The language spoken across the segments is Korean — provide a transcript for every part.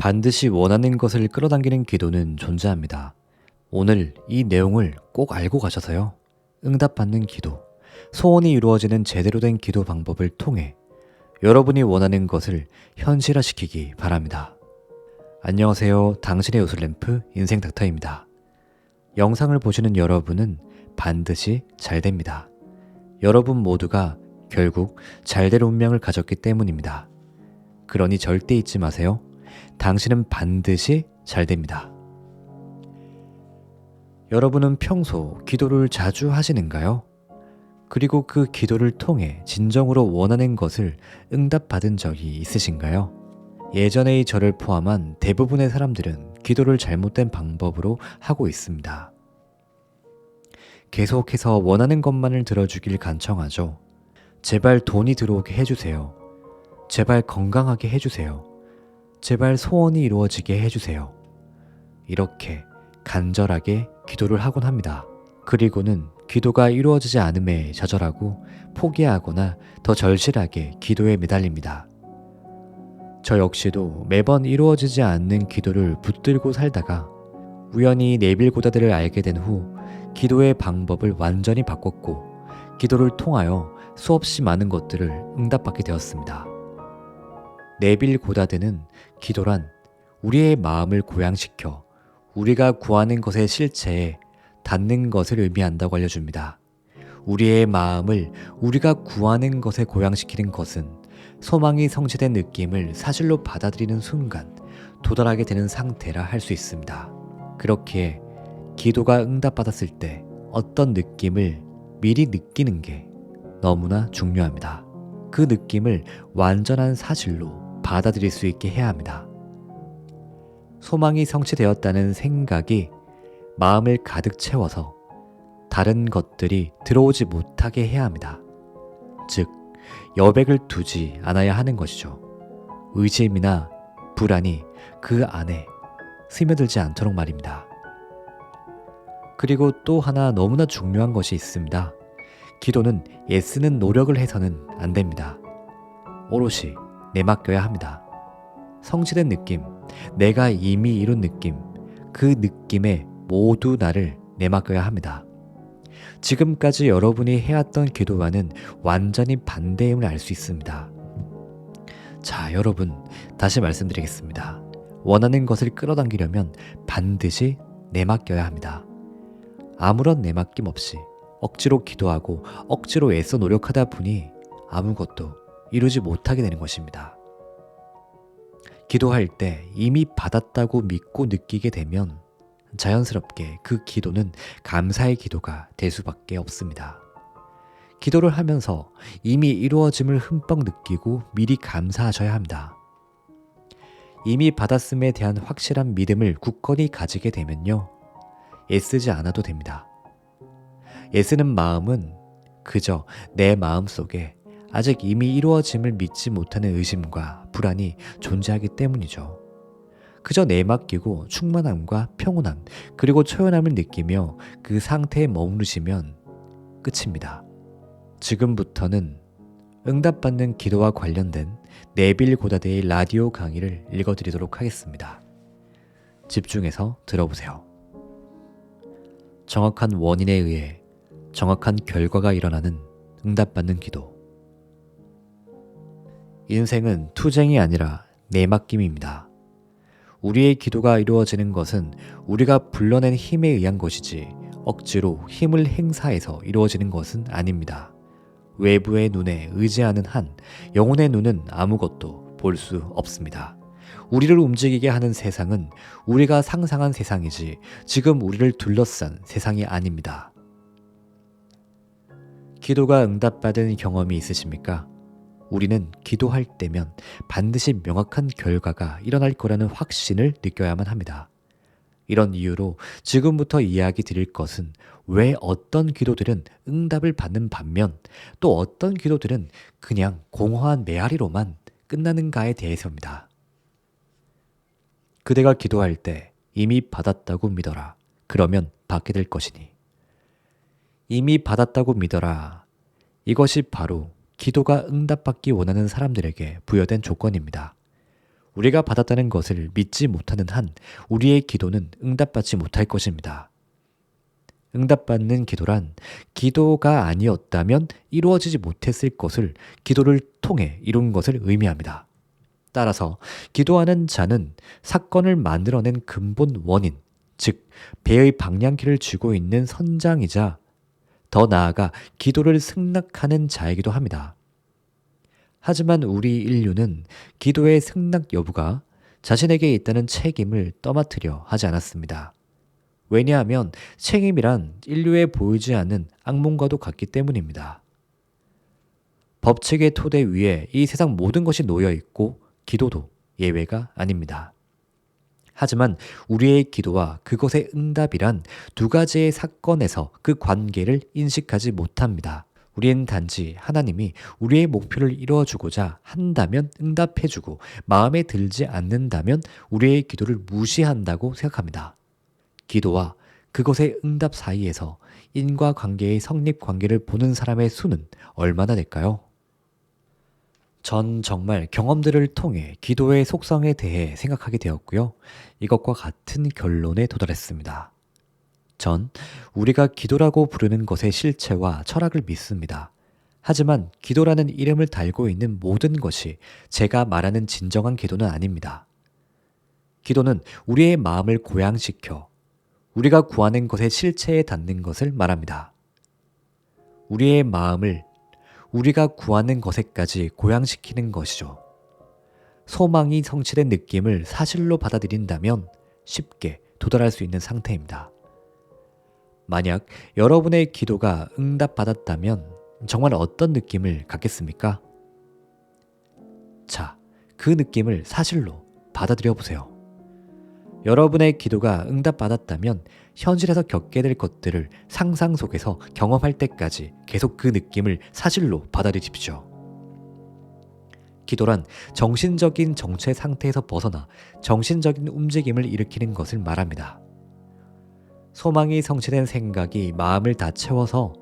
반드시 원하는 것을 끌어당기는 기도는 존재합니다. 오늘 이 내용을 꼭 알고 가셔서요. 응답받는 기도, 소원이 이루어지는 제대로 된 기도 방법을 통해 여러분이 원하는 것을 현실화시키기 바랍니다. 안녕하세요. 당신의 요술램프 인생 닥터입니다. 영상을 보시는 여러분은 반드시 잘 됩니다. 여러분 모두가 결국 잘될 운명을 가졌기 때문입니다. 그러니 절대 잊지 마세요. 당신은 반드시 잘 됩니다. 여러분은 평소 기도를 자주 하시는가요? 그리고 그 기도를 통해 진정으로 원하는 것을 응답받은 적이 있으신가요? 예전의 저를 포함한 대부분의 사람들은 기도를 잘못된 방법으로 하고 있습니다. 계속해서 원하는 것만을 들어주길 간청하죠. 제발 돈이 들어오게 해주세요. 제발 건강하게 해주세요. 제발 소원이 이루어지게 해주세요. 이렇게 간절하게 기도를 하곤 합니다. 그리고는 기도가 이루어지지 않음에 좌절하고 포기하거나 더 절실하게 기도에 매달립니다. 저 역시도 매번 이루어지지 않는 기도를 붙들고 살다가 우연히 네빌 고다드를 알게 된 후 기도의 방법을 완전히 바꿨고 기도를 통하여 수없이 많은 것들을 응답받게 되었습니다. 네빌 고다드는 기도란 우리의 마음을 고양시켜 우리가 구하는 것의 실체에 닿는 것을 의미한다고 알려줍니다. 우리의 마음을 우리가 구하는 것에 고양시키는 것은 소망이 성취된 느낌을 사실로 받아들이는 순간 도달하게 되는 상태라 할 수 있습니다. 그렇기에 기도가 응답받았을 때 어떤 느낌을 미리 느끼는 게 너무나 중요합니다. 그 느낌을 완전한 사실로 받아들일 수 있게 해야 합니다. 소망이 성취되었다는 생각이 마음을 가득 채워서 다른 것들이 들어오지 못하게 해야 합니다. 즉, 여백을 두지 않아야 하는 것이죠. 의심이나 불안이 그 안에 스며들지 않도록 말입니다. 그리고 또 하나 너무나 중요한 것이 있습니다. 기도는 애쓰는 노력을 해서는 안 됩니다. 오롯이 내맡겨야 합니다. 성취된 느낌, 내가 이미 이룬 느낌, 그 느낌에 모두 나를 내맡겨야 합니다. 지금까지 여러분이 해왔던 기도와는 완전히 반대임을 알 수 있습니다. 자, 여러분, 다시 말씀드리겠습니다. 원하는 것을 끌어당기려면 반드시 내맡겨야 합니다. 아무런 내맡김 없이 억지로 기도하고 억지로 애써 노력하다 보니 아무것도 이루지 못하게 되는 것입니다. 기도할 때 이미 받았다고 믿고 느끼게 되면 자연스럽게 그 기도는 감사의 기도가 될 수밖에 없습니다. 기도를 하면서 이미 이루어짐을 흠뻑 느끼고 미리 감사하셔야 합니다. 이미 받았음에 대한 확실한 믿음을 굳건히 가지게 되면요, 애쓰지 않아도 됩니다. 애쓰는 마음은 그저 내 마음 속에 아직 이미 이루어짐을 믿지 못하는 의심과 불안이 존재하기 때문이죠. 그저 내맡기고 충만함과 평온함 그리고 초연함을 느끼며 그 상태에 머무르시면 끝입니다. 지금부터는 응답받는 기도와 관련된 네빌 고다드의 라디오 강의를 읽어드리도록 하겠습니다. 집중해서 들어보세요. 정확한 원인에 의해 정확한 결과가 일어나는 응답받는 기도. 인생은 투쟁이 아니라 내맡김입니다. 우리의 기도가 이루어지는 것은 우리가 불러낸 힘에 의한 것이지 억지로 힘을 행사해서 이루어지는 것은 아닙니다. 외부의 눈에 의지하는 한 영혼의 눈은 아무것도 볼 수 없습니다. 우리를 움직이게 하는 세상은 우리가 상상한 세상이지 지금 우리를 둘러싼 세상이 아닙니다. 기도가 응답받은 경험이 있으십니까? 우리는 기도할 때면 반드시 명확한 결과가 일어날 거라는 확신을 느껴야만 합니다. 이런 이유로 지금부터 이야기 드릴 것은 왜 어떤 기도들은 응답을 받는 반면 또 어떤 기도들은 그냥 공허한 메아리로만 끝나는가에 대해서입니다. 그대가 기도할 때 이미 받았다고 믿어라. 그러면 받게 될 것이니. 이미 받았다고 믿어라. 이것이 바로 기도가 응답받기 원하는 사람들에게 부여된 조건입니다. 우리가 받았다는 것을 믿지 못하는 한 우리의 기도는 응답받지 못할 것입니다. 응답받는 기도란 기도가 아니었다면 이루어지지 못했을 것을 기도를 통해 이룬 것을 의미합니다. 따라서 기도하는 자는 사건을 만들어낸 근본 원인, 즉 배의 방향키를 쥐고 있는 선장이자 더 나아가 기도를 승낙하는 자이기도 합니다. 하지만 우리 인류는 기도의 승낙 여부가 자신에게 있다는 책임을 떠맡으려 하지 않았습니다. 왜냐하면 책임이란 인류에 보이지 않는 악몽과도 같기 때문입니다. 법칙의 토대 위에 이 세상 모든 것이 놓여 있고 기도도 예외가 아닙니다. 하지만 우리의 기도와 그것의 응답이란 두 가지의 사건에서 그 관계를 인식하지 못합니다. 우리는 단지 하나님이 우리의 목표를 이루어주고자 한다면 응답해주고 마음에 들지 않는다면 우리의 기도를 무시한다고 생각합니다. 기도와 그것의 응답 사이에서 인과관계의 성립관계를 보는 사람의 수는 얼마나 될까요? 전 정말 경험들을 통해 기도의 속성에 대해 생각하게 되었고요. 이것과 같은 결론에 도달했습니다. 전 우리가 기도라고 부르는 것의 실체와 철학을 믿습니다. 하지만 기도라는 이름을 달고 있는 모든 것이 제가 말하는 진정한 기도는 아닙니다. 기도는 우리의 마음을 고양시켜 우리가 구하는 것의 실체에 닿는 것을 말합니다. 우리의 마음을 우리가 구하는 것에까지 고양시키는 것이죠. 소망이 성취된 느낌을 사실로 받아들인다면 쉽게 도달할 수 있는 상태입니다. 만약 여러분의 기도가 응답받았다면 정말 어떤 느낌을 갖겠습니까? 자, 그 느낌을 사실로 받아들여 보세요. 여러분의 기도가 응답받았다면 현실에서 겪게 될 것들을 상상 속에서 경험할 때까지 계속 그 느낌을 사실로 받아들이십시오. 기도란 정신적인 정체 상태에서 벗어나 정신적인 움직임을 일으키는 것을 말합니다. 소망이 성취된 생각이 마음을 다 채워서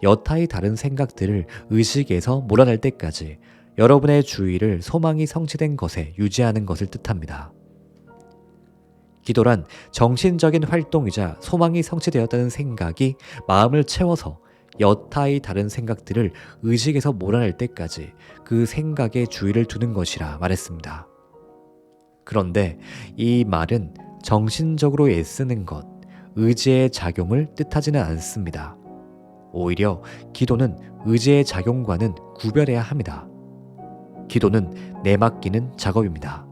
여타의 다른 생각들을 의식에서 몰아낼 때까지 여러분의 주의를 소망이 성취된 것에 유지하는 것을 뜻합니다. 기도란 정신적인 활동이자 소망이 성취되었다는 생각이 마음을 채워서 여타의 다른 생각들을 의식에서 몰아낼 때까지 그 생각에 주의를 두는 것이라 말했습니다. 그런데 이 말은 정신적으로 애쓰는 것, 의지의 작용을 뜻하지는 않습니다. 오히려 기도는 의지의 작용과는 구별해야 합니다. 기도는 내맡기는 작업입니다.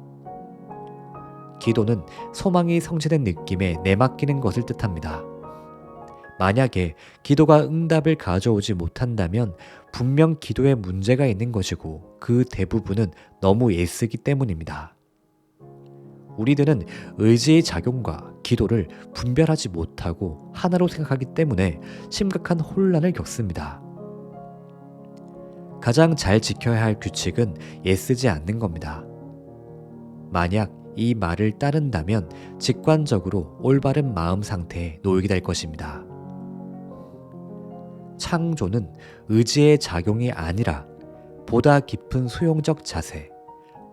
기도는 소망이 성취된 느낌에 내맡기는 것을 뜻합니다. 만약에 기도가 응답을 가져오지 못한다면 분명 기도에 문제가 있는 것이고 그 대부분은 너무 애쓰기 때문입니다. 우리들은 의지의 작용과 기도를 분별하지 못하고 하나로 생각하기 때문에 심각한 혼란을 겪습니다. 가장 잘 지켜야 할 규칙은 애쓰지 않는 겁니다. 만약 이 말을 따른다면 직관적으로 올바른 마음 상태에 놓이게 될 것입니다. 창조는 의지의 작용이 아니라 보다 깊은 수용적 자세,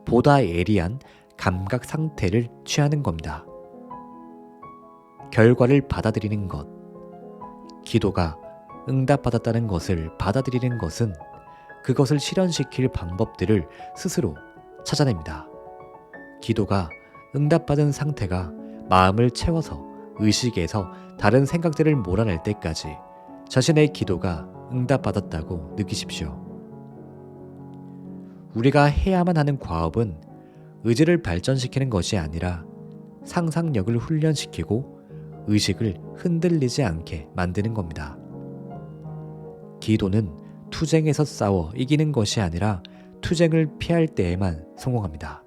보다 예리한 감각 상태를 취하는 겁니다. 결과를 받아들이는 것, 기도가 응답받았다는 것을 받아들이는 것은 그것을 실현시킬 방법들을 스스로 찾아냅니다. 기도가 응답받은 상태가 마음을 채워서 의식에서 다른 생각들을 몰아낼 때까지 자신의 기도가 응답받았다고 느끼십시오. 우리가 해야만 하는 과업은 의지를 발전시키는 것이 아니라 상상력을 훈련시키고 의식을 흔들리지 않게 만드는 겁니다. 기도는 투쟁에서 싸워 이기는 것이 아니라 투쟁을 피할 때에만 성공합니다.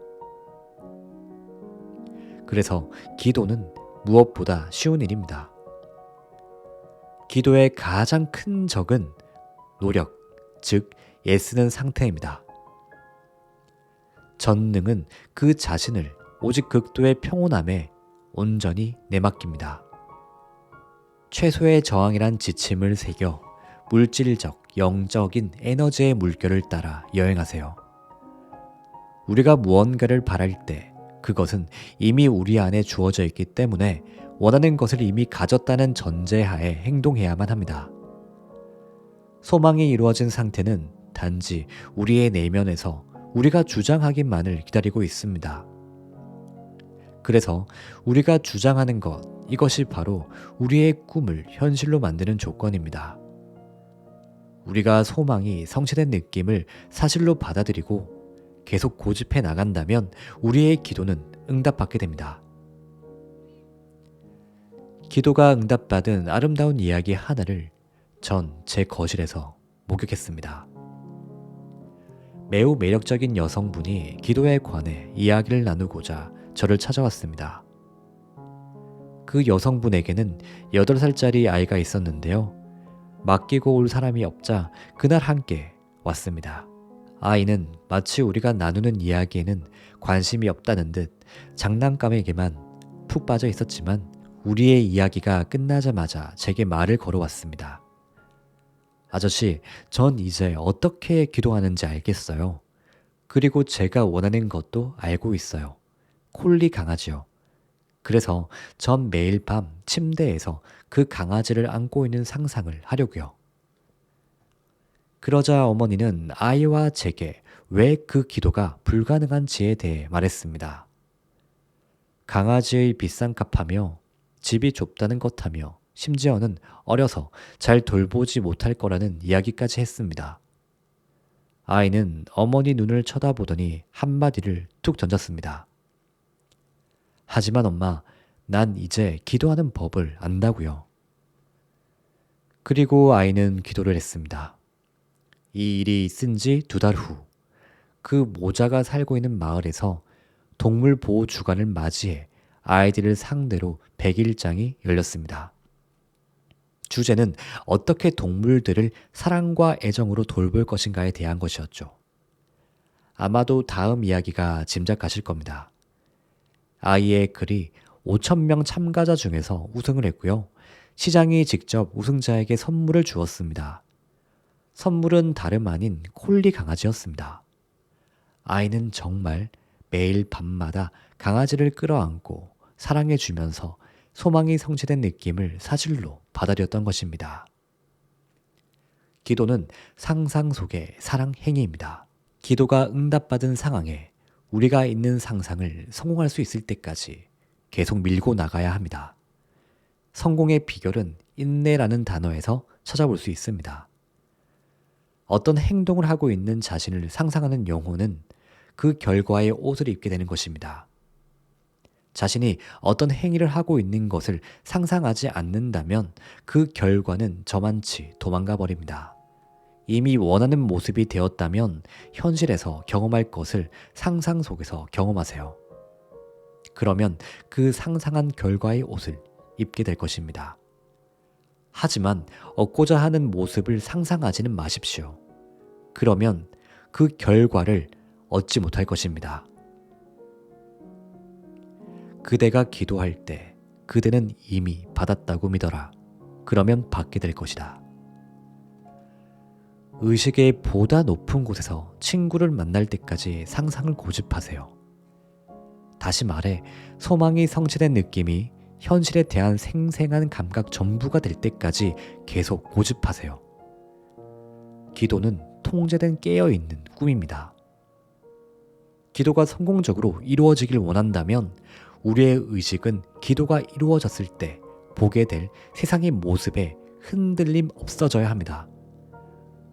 그래서 기도는 무엇보다 쉬운 일입니다. 기도의 가장 큰 적은 노력, 즉 애쓰는 상태입니다. 전능은 그 자신을 오직 극도의 평온함에 온전히 내맡깁니다. 최소의 저항이란 지침을 새겨 물질적, 영적인 에너지의 물결을 따라 여행하세요. 우리가 무언가를 바랄 때 그것은 이미 우리 안에 주어져 있기 때문에 원하는 것을 이미 가졌다는 전제하에 행동해야만 합니다. 소망이 이루어진 상태는 단지 우리의 내면에서 우리가 주장하기만을 기다리고 있습니다. 그래서 우리가 주장하는 것, 이것이 바로 우리의 꿈을 현실로 만드는 조건입니다. 우리가 소망이 성취된 느낌을 사실로 받아들이고 계속 고집해 나간다면 우리의 기도는 응답받게 됩니다. 기도가 응답받은 아름다운 이야기 하나를 전 제 거실에서 목격했습니다. 매우 매력적인 여성분이 기도에 관해 이야기를 나누고자 저를 찾아왔습니다. 그 여성분에게는 8살짜리 아이가 있었는데요. 맡기고 올 사람이 없자 그날 함께 왔습니다. 아이는 마치 우리가 나누는 이야기에는 관심이 없다는 듯 장난감에게만 푹 빠져 있었지만 우리의 이야기가 끝나자마자 제게 말을 걸어왔습니다. 아저씨, 전 이제 어떻게 기도하는지 알겠어요. 그리고 제가 원하는 것도 알고 있어요. 콜리 강아지요. 그래서 전 매일 밤 침대에서 그 강아지를 안고 있는 상상을 하려고요. 그러자 어머니는 아이와 제게 왜 그 기도가 불가능한지에 대해 말했습니다. 강아지의 비싼 값하며 집이 좁다는 것하며 심지어는 어려서 잘 돌보지 못할 거라는 이야기까지 했습니다. 아이는 어머니 눈을 쳐다보더니 한마디를 툭 던졌습니다. 하지만 엄마, 난 이제 기도하는 법을 안다고요. 그리고 아이는 기도를 했습니다. 이 일이 있은 지 2달 후, 그 모자가 살고 있는 마을에서 동물보호주간을 맞이해 아이들을 상대로 100일장이 열렸습니다. 주제는 어떻게 동물들을 사랑과 애정으로 돌볼 것인가에 대한 것이었죠. 아마도 다음 이야기가 짐작가실 겁니다. 아이의 글이 5,000명 참가자 중에서 우승을 했고요. 시장이 직접 우승자에게 선물을 주었습니다. 선물은 다름 아닌 콜리 강아지였습니다. 아이는 정말 매일 밤마다 강아지를 끌어안고 사랑해주면서 소망이 성취된 느낌을 사실로 받아들였던 것입니다. 기도는 상상 속의 사랑 행위입니다. 기도가 응답받은 상황에 우리가 있는 상상을 성공할 수 있을 때까지 계속 밀고 나가야 합니다. 성공의 비결은 인내라는 단어에서 찾아볼 수 있습니다. 어떤 행동을 하고 있는 자신을 상상하는 영혼은 그 결과의 옷을 입게 되는 것입니다. 자신이 어떤 행위를 하고 있는 것을 상상하지 않는다면 그 결과는 저만치 도망가 버립니다. 이미 원하는 모습이 되었다면 현실에서 경험할 것을 상상 속에서 경험하세요. 그러면 그 상상한 결과의 옷을 입게 될 것입니다. 하지만 얻고자 하는 모습을 상상하지는 마십시오. 그러면 그 결과를 얻지 못할 것입니다. 그대가 기도할 때 그대는 이미 받았다고 믿어라. 그러면 받게 될 것이다. 의식의 보다 높은 곳에서 친구를 만날 때까지 상상을 고집하세요. 다시 말해 소망이 성취된 느낌이 현실에 대한 생생한 감각 전부가 될 때까지 계속 고집하세요. 기도는 통제된 깨어있는 꿈입니다. 기도가 성공적으로 이루어지길 원한다면 우리의 의식은 기도가 이루어졌을 때 보게 될 세상의 모습에 흔들림 없어져야 합니다.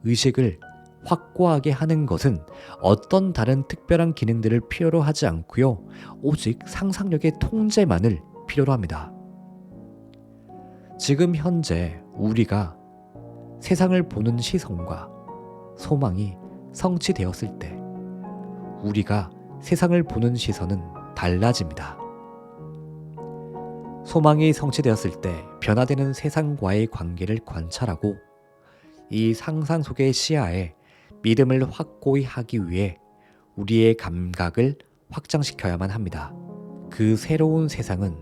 의식을 확고하게 하는 것은 어떤 다른 특별한 기능들을 필요로 하지 않고요. 오직 상상력의 통제만을 필요로 합니다. 지금 현재 우리가 세상을 보는 시선과 소망이 성취되었을 때 우리가 세상을 보는 시선은 달라집니다. 소망이 성취되었을 때 변화되는 세상과의 관계를 관찰하고 이 상상 속의 시야에 믿음을 확고히 하기 위해 우리의 감각을 확장시켜야만 합니다. 그 새로운 세상은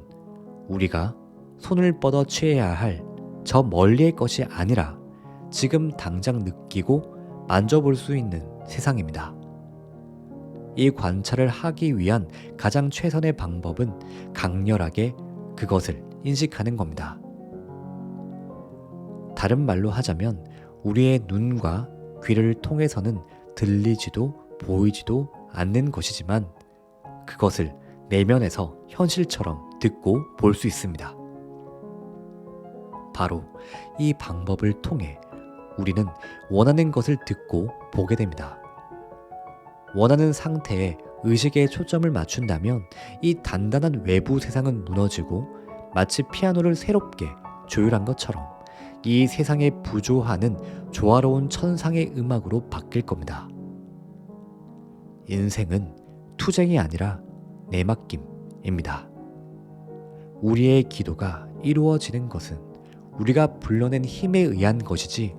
우리가 손을 뻗어 취해야 할 저 멀리의 것이 아니라 지금 당장 느끼고 만져볼 수 있는 세상입니다. 이 관찰을 하기 위한 가장 최선의 방법은 강렬하게 그것을 인식하는 겁니다. 다른 말로 하자면 우리의 눈과 귀를 통해서는 들리지도 보이지도 않는 것이지만 그것을 내면에서 현실처럼 듣고 볼 수 있습니다. 바로 이 방법을 통해 우리는 원하는 것을 듣고 보게 됩니다. 원하는 상태에 의식의 초점을 맞춘다면 이 단단한 외부 세상은 무너지고 마치 피아노를 새롭게 조율한 것처럼 이 세상에 부조하는 조화로운 천상의 음악으로 바뀔 겁니다. 인생은 투쟁이 아니라 내맡김입니다. 우리의 기도가 이루어지는 것은 우리가 불러낸 힘에 의한 것이지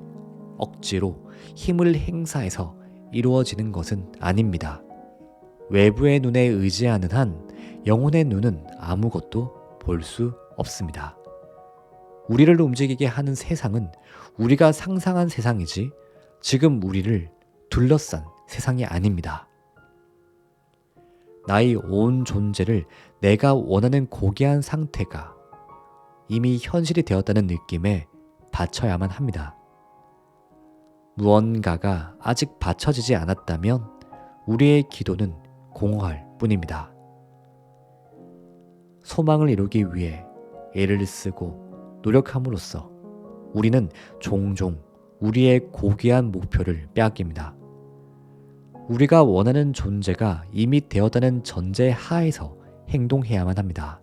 억지로 힘을 행사해서 이루어지는 것은 아닙니다. 외부의 눈에 의지하는 한 영혼의 눈은 아무것도 볼 수 없습니다. 우리를 움직이게 하는 세상은 우리가 상상한 세상이지 지금 우리를 둘러싼 세상이 아닙니다. 나의 온 존재를 내가 원하는 고귀한 상태가 이미 현실이 되었다는 느낌에 바쳐야만 합니다. 무언가가 아직 받쳐지지 않았다면 우리의 기도는 공허할 뿐입니다. 소망을 이루기 위해 애를 쓰고 노력함으로써 우리는 종종 우리의 고귀한 목표를 빼앗깁니다. 우리가 원하는 존재가 이미 되었다는 전제 하에서 행동해야만 합니다.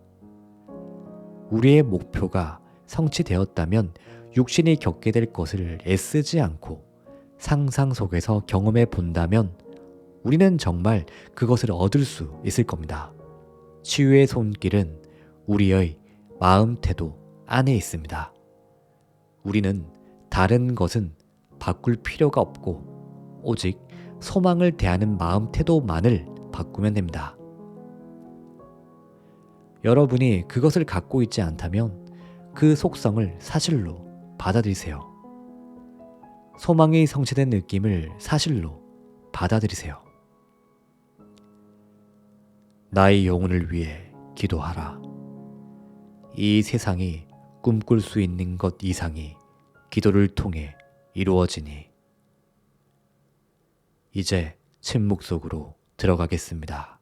우리의 목표가 성취되었다면 육신이 겪게 될 것을 애쓰지 않고 상상 속에서 경험해 본다면 우리는 정말 그것을 얻을 수 있을 겁니다. 치유의 손길은 우리의 마음 태도 안에 있습니다. 우리는 다른 것은 바꿀 필요가 없고 오직 소망을 대하는 마음 태도만을 바꾸면 됩니다. 여러분이 그것을 갖고 있지 않다면 그 속성을 사실로 받아들이세요. 소망이 성취된 느낌을 사실로 받아들이세요. 나의 영혼을 위해 기도하라. 이 세상이 꿈꿀 수 있는 것 이상이 기도를 통해 이루어지니. 이제 침묵 속으로 들어가겠습니다.